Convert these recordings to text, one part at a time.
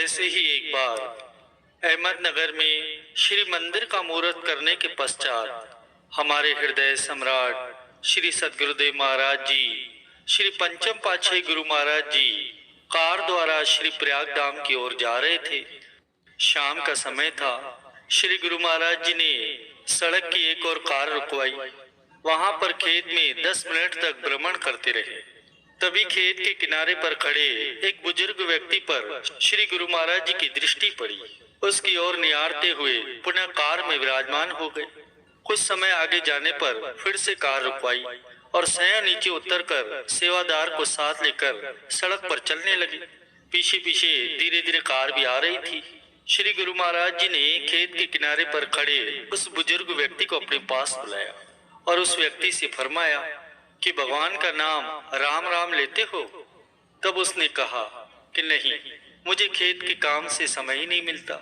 ऐसे ही एक बार अहमदनगर में श्री मंदिर का मुहूर्त करने के पश्चात हमारे हृदय सम्राट श्री सद्गुरुदेव महाराज जी, श्री पंचम पातशाही गुरु महाराज जी कार द्वारा श्री प्रयाग धाम की ओर जा रहे थे। शाम का समय था। श्री गुरु महाराज जी ने सड़क की एक और कार रुकवाई। वहां पर खेत में 10 मिनट तक भ्रमण करते रहे। तभी खेत के किनारे पर खड़े एक बुजुर्ग व्यक्ति पर श्री गुरु महाराज जी की दृष्टि पड़ी। उसकी ओर निहारते हुए पुनः कार में विराजमान हो गए। कुछ समय आगे जाने पर फिर से कार रुकवाई और स्वयं नीचे उतरकर सेवादार को साथ लेकर सड़क पर चलने लगे। पीछे पीछे धीरे धीरे कार भी आ रही थी। श्री गुरु महाराज जी ने खेत के किनारे पर खड़े उस बुजुर्ग व्यक्ति को अपने पास बुलाया और उस व्यक्ति से फरमाया कि भगवान का नाम राम राम लेते हो? तब उसने कहा कि नहीं, मुझे खेत के काम से समय ही नहीं मिलता।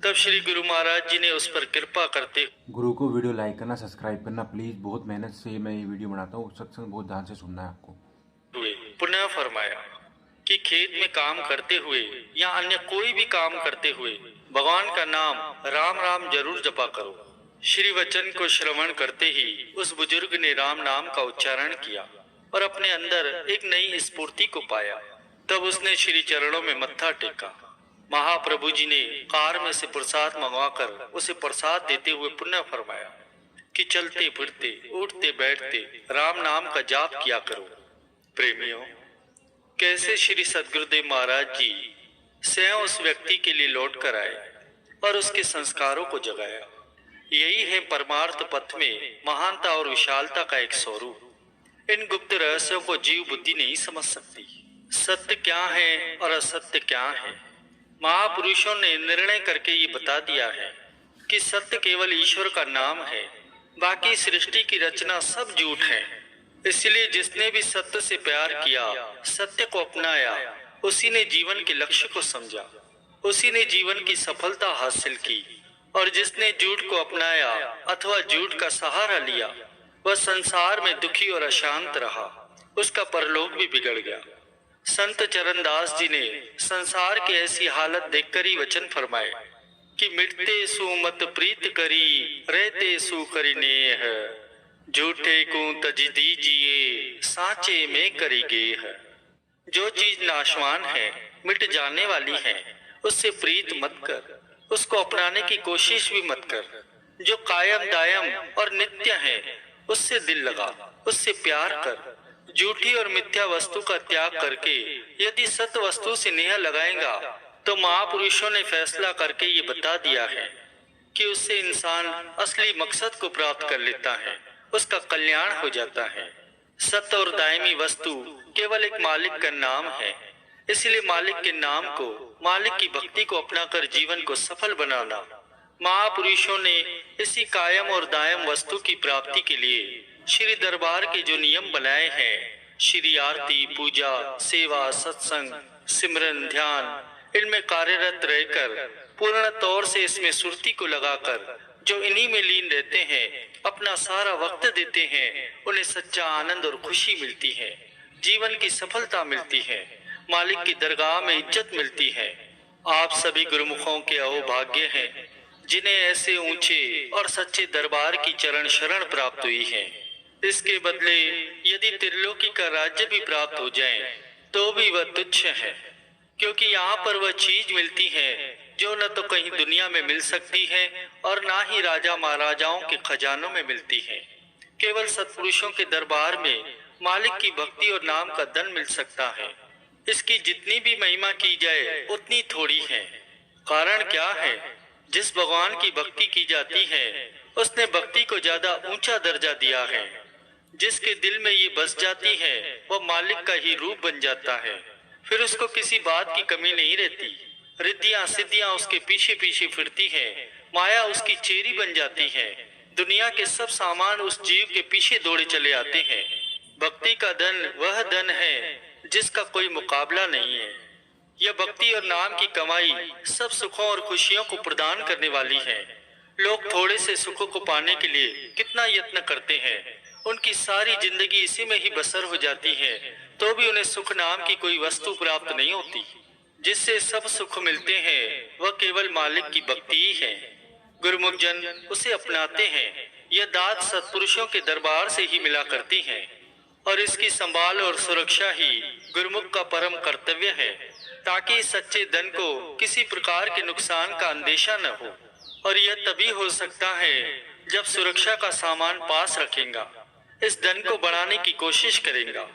तब श्री गुरु महाराज जी ने उस पर कृपा करते गुरु को वीडियो लाइक करना, सब्सक्राइब करना प्लीज। बहुत मेहनत से मैं ये वीडियो बनाता हूँ, सत्संग बहुत ध्यान से सुनना है आपको। हुए पुनः फरमाया कि खेत में काम करते हुए या अन्य कोई भी काम करते हुए भगवान का नाम राम राम जरूर जपा करो। श्री वचन को श्रवण करते ही उस बुजुर्ग ने राम नाम का उच्चारण किया और अपने अंदर एक नई स्फूर्ति को पाया। तब उसने श्री चरणों में मत्था टेका। महाप्रभु जी ने कार में से प्रसाद मंगवाकर उसे प्रसाद देते हुए पुनः फरमाया कि चलते फिरते उठते बैठते राम नाम का जाप किया करो। प्रेमियों, कैसे श्री सद्गुरुदेव महाराज जी स्वयं उस व्यक्ति के लिए लौट कर आए और उसके संस्कारों को जगाया। यही है परमार्थ पथ में महानता और विशालता का एक स्वरूप। इन गुप्त रहस्यों को जीव बुद्धि नहीं समझ सकती। सत्य क्या है और असत्य क्या है, महापुरुषों ने निर्णय करके ये बता दिया है कि सत्य केवल ईश्वर का नाम है, बाकी सृष्टि की रचना सब झूठ है। इसलिए जिसने भी सत्य से प्यार किया, सत्य को अपनाया, उसी ने जीवन के लक्ष्य को समझा, उसी ने जीवन की सफलता हासिल की। और जिसने झूठ को अपनाया अथवा झूठ का सहारा लिया, वह संसार में दुखी और अशांत रहा, उसका परलोक भी बिगड़ गया। संत चरणदास जी ने संसार की ऐसी हालत देखकर ही वचन फरमाए कि मिटते सु मत प्रीत करी, रहते सु करी नेह, झूठे को तज दीजिए, साचे में करी गेह। जो चीज नाशवान है, मिट जाने वाली है, उससे प्रीत मत कर, उसको अपनाने की कोशिश भी मत कर। जो कायम दायम और नित्य है, उससे दिल लगा, उससे प्यार कर। झूठी और मिथ्या वस्तु का त्याग करके यदि सत्य वस्तु से नेह लगाएगा तो महापुरुषों ने फैसला करके ये बता दिया है कि उससे इंसान असली मकसद को प्राप्त कर लेता है, उसका कल्याण हो जाता है। सत्य और दायमी वस्तु केवल एक मालिक का नाम है। इसलिए मालिक के नाम को, मालिक की भक्ति को अपनाकर जीवन को सफल बनाना। महापुरुषों ने इसी कायम और दायम वस्तु की प्राप्ति के लिए श्री दरबार के जो नियम बनाए हैं, श्री आरती, पूजा, सेवा, सत्संग, सिमरन, ध्यान, इनमें कार्यरत रहकर पूर्ण तौर से इसमें सुरती को लगाकर जो इन्हीं में लीन रहते हैं, अपना सारा वक्त देते हैं, उन्हें सच्चा आनंद और खुशी मिलती है, जीवन की सफलता मिलती है, मालिक की दरगाह में इज्जत मिलती है। आप सभी गुरुमुखों के अहोभाग्य हैं जिन्हें ऐसे ऊंचे और सच्चे दरबार की चरण शरण प्राप्त हुई है। इसके बदले यदि त्रिलोकी का राज्य भी प्राप्त हो जाए तो भी वह तुच्छ है, क्योंकि यहाँ पर वह चीज मिलती है जो न तो कहीं दुनिया में मिल सकती है और ना ही राजा महाराजाओं के खजानों में मिलती है। केवल सत्पुरुषों के दरबार में मालिक की भक्ति और नाम का धन मिल सकता है। इसकी जितनी भी महिमा की जाए उतनी थोड़ी है। कारण क्या है? जिस भगवान की भक्ति की जाती है उसने भक्ति को ज्यादा ऊंचा दर्जा दिया है। जिसके दिल में ये बस जाती है वह मालिक का ही रूप बन जाता है। फिर उसको किसी बात की कमी नहीं रहती। रिद्धियां सिद्धियां उसके पीछे पीछे फिरती है, माया उसकी चेरी बन जाती है। दुनिया के सब सामान उस जीव के पीछे दौड़े चले आते हैं। भक्ति का धन वह धन है जिसका कोई मुकाबला नहीं है। यह भक्ति और नाम की कमाई सब सुखों और खुशियों को प्रदान करने वाली है। लोग थोड़े से सुखों को पाने के लिए कितना यत्न करते हैं, उनकी सारी जिंदगी इसी में ही बसर हो जाती है, तो भी उन्हें सुख नाम की कोई वस्तु प्राप्त नहीं होती। जिससे सब सुख मिलते हैं वह केवल मालिक की भक्ति ही है। गुरुमुख जन उसे अपनाते हैं। यह दात सत्पुरुषों के दरबार से ही मिला करती हैं और इसकी संभाल और सुरक्षा ही गुरुमुख का परम कर्तव्य है, ताकि सच्चे धन को किसी प्रकार के नुकसान का अंदेशा न हो। और यह तभी हो सकता है जब सुरक्षा का सामान पास रखेगा, इस धन को बढ़ाने की कोशिश करेगा।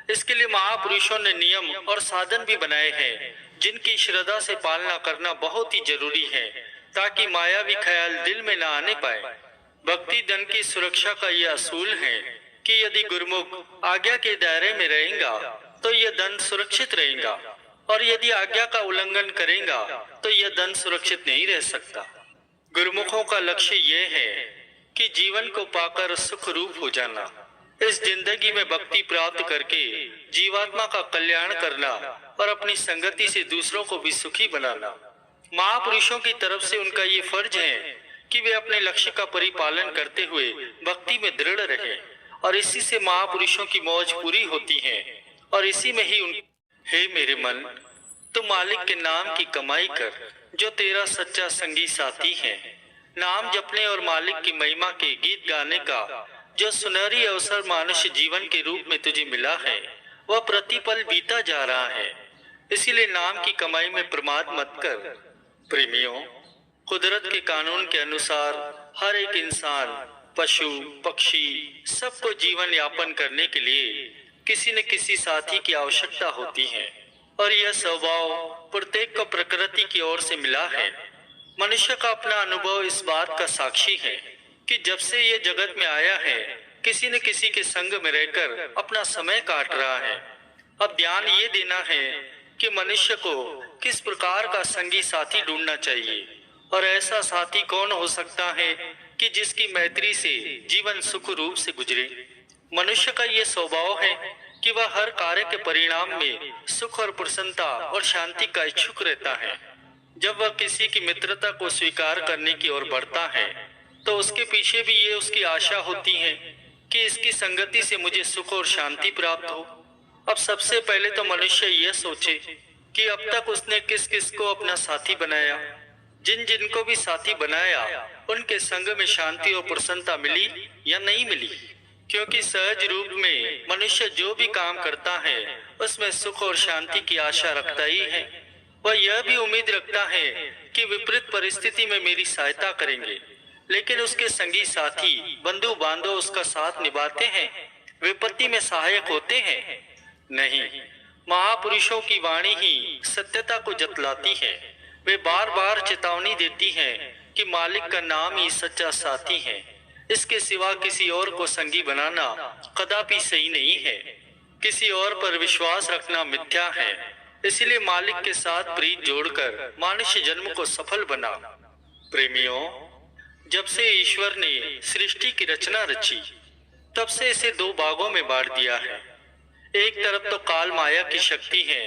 इसके लिए महापुरुषों ने नियम और साधन भी बनाए हैं, जिनकी श्रद्धा से पालना करना बहुत ही जरूरी है, ताकि मायावी ख्याल दिल में न आने पाए। भक्ति धन की सुरक्षा का यह असूल है कि यदि गुरुमुख आज्ञा के दायरे में रहेगा तो यह धन सुरक्षित रहेगा, और यदि आज्ञा का उल्लंघन करेगा तो यह धन सुरक्षित नहीं रह सकता। गुरुमुखों का लक्ष्य यह है कि जीवन को पाकर सुख रूप हो जाना, इस जिंदगी में भक्ति प्राप्त करके जीवात्मा का कल्याण करना और अपनी संगति से दूसरों को भी सुखी बनाना। महापुरुषों की तरफ से उनका ये फर्ज है कि वे अपने लक्ष्य का परिपालन करते हुए भक्ति में दृढ़ रहे, और इसी से महापुरुषों की मौज पूरी होती है और इसी में ही हे मेरे मन, तू मालिक के नाम की कमाई कर, जो तेरा सच्चा संगी साथी है। नाम जपने और मालिक की महिमा के गीत गाने का जो सुनहरी अवसर मनुष्य जीवन के रूप में तुझे मिला है, वह प्रतिपल बीता जा रहा है। इसीलिए नाम की कमाई में प्रमाद मत कर। प्रेमियों, कुदरत के कानून के अनुसार हर एक इंसान, पशु, पक्षी सबको जीवन यापन करने के लिए किसी न किसी साथी की आवश्यकता होती है, और यह स्वभाव प्रत्येक को प्रकृति की ओर से मिला है। मनुष्य का अपना अनुभव इस बात का साक्षी है कि जब से ये जगत में आया है, किसी न किसी के संग में रहकर अपना समय काट रहा है। अब ध्यान ये देना है कि मनुष्य को किस प्रकार का संगी साथी ढूंढना चाहिए, और ऐसा साथी कौन हो सकता है कि जिसकी मैत्री से जीवन सुख रूप से गुजरे। मनुष्य का ये स्वभाव है कि वह हर कार्य के परिणाम में सुख और प्रसन्नता और शांति का इच्छुक रहता है। जब वह किसी की मित्रता को स्वीकार करने की ओर बढ़ता है तो उसके पीछे भी ये उसकी आशा होती है कि इसकी संगति से मुझे सुख और शांति प्राप्त हो। अब सबसे पहले तो मनुष्य यह सोचे कि अब तक उसने किस किस को अपना साथी बनाया। जिन जिन को भी साथी बनाया उनके संग में शांति और प्रसन्नता मिली या नहीं मिली, क्योंकि सहज रूप में मनुष्य जो भी काम करता है उसमें सुख और शांति की आशा रखता ही है। वह यह भी उम्मीद रखता है कि विपरीत परिस्थिति में मेरी सहायता करेंगे, लेकिन उसके संगी साथी, बंधु बांधव उसका साथ निभाते हैं, विपत्ति में सहायक होते हैं? नहीं, महापुरुषों की वाणी ही सत्यता को जतलाती है। वे बार बार चेतावनी देती हैं कि मालिक का नाम ही सच्चा साथी है, इसके सिवा किसी और को संगी बनाना कदापि सही नहीं है। किसी और पर विश्वास रखना मिथ्या है। इसलिए मालिक के साथ प्रीत जोड़कर मनुष्य जन्म को सफल बना। प्रेमियों, जब से ईश्वर ने सृष्टि की रचना रची, तब से इसे दो भागों में बांट दिया है। एक तरफ तो काल माया की शक्ति है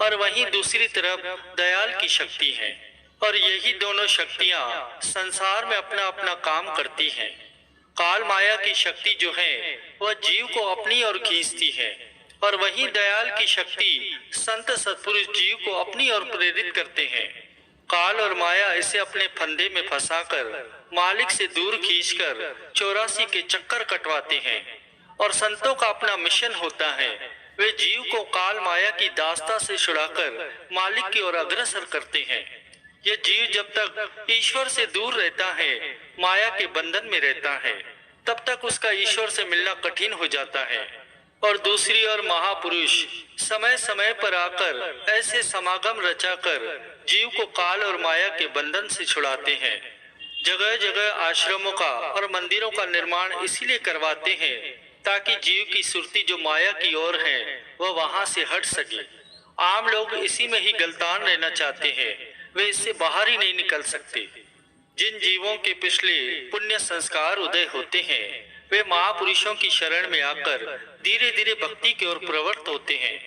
और वहीं दूसरी तरफ दयाल की शक्ति है, और यही दोनों शक्तियां संसार में अपना अपना काम करती हैं। काल माया की शक्ति जो है वह जीव को अपनी ओर खींचती है, और वहीं दयाल की शक्ति संत सत्पुरुष जीव को अपनी ओर प्रेरित करते हैं। काल और माया इसे अपने फंदे में फंसाकर मालिक से दूर खींचकर 84 के चक्कर कटवाते हैं, और संतों का अपना मिशन होता है, वे जीव को काल माया की दास्ता से छुड़ाकर मालिक की ओर अग्रसर करते हैं। यह जीव जब तक ईश्वर से दूर रहता है, माया के बंधन में रहता है, तब तक उसका ईश्वर से मिलना कठिन हो जाता है। और दूसरी ओर महापुरुष समय समय पर आकर ऐसे समागम रचाकर जीव को काल और माया के बंधन से छुड़ाते हैं। जगह जगह आश्रमों का और मंदिरों का निर्माण इसीलिए करवाते हैं ताकि जीव की सुरती जो माया की ओर है वह वहां से हट सके। आम लोग इसी में ही गलतान रहना चाहते हैं, वे इससे बाहर ही नहीं निकल सकते। जिन जीवों के पिछले पुण्य संस्कार उदय होते हैं, वे महापुरुषों की शरण में आकर धीरे धीरे भक्ति की ओर प्रवृत्त होते हैं,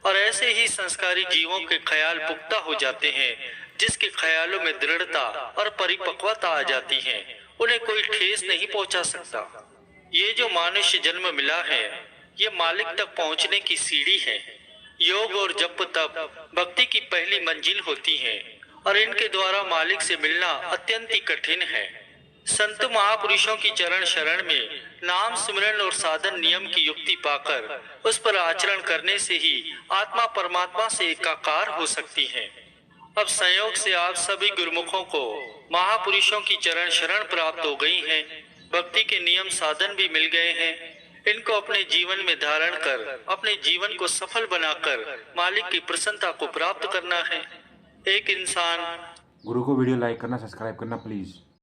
और ऐसे ही संस्कारी जीवों के ख्याल पुख्ता हो जाते हैं, जिसके ख्यालों में दृढ़ता और परिपक्वता आ जाती है। उन्हें कोई ठेस नहीं पहुंचा सकता। ये जो मनुष्य जन्म मिला है, ये मालिक तक पहुंचने की सीढ़ी है। योग और जप तप भक्ति की पहली मंजिल होती है और इनके द्वारा मालिक से मिलना अत्यंत ही कठिन है। संत महापुरुषों की चरण शरण में नाम सिमरन और साधन नियम की युक्ति पाकर उस पर आचरण करने से ही आत्मा परमात्मा से एकाकार हो सकती है। अब संयोग से आप सभी गुरुमुखों को महापुरुषों की चरण शरण प्राप्त हो गई है, भक्ति के नियम साधन भी मिल गए हैं। इनको अपने जीवन में धारण कर अपने जीवन को सफल बनाकर मालिक की प्रसन्नता को प्राप्त करना है। एक इंसान गुरु को वीडियो लाइक करना, सब्सक्राइब करना प्लीज़।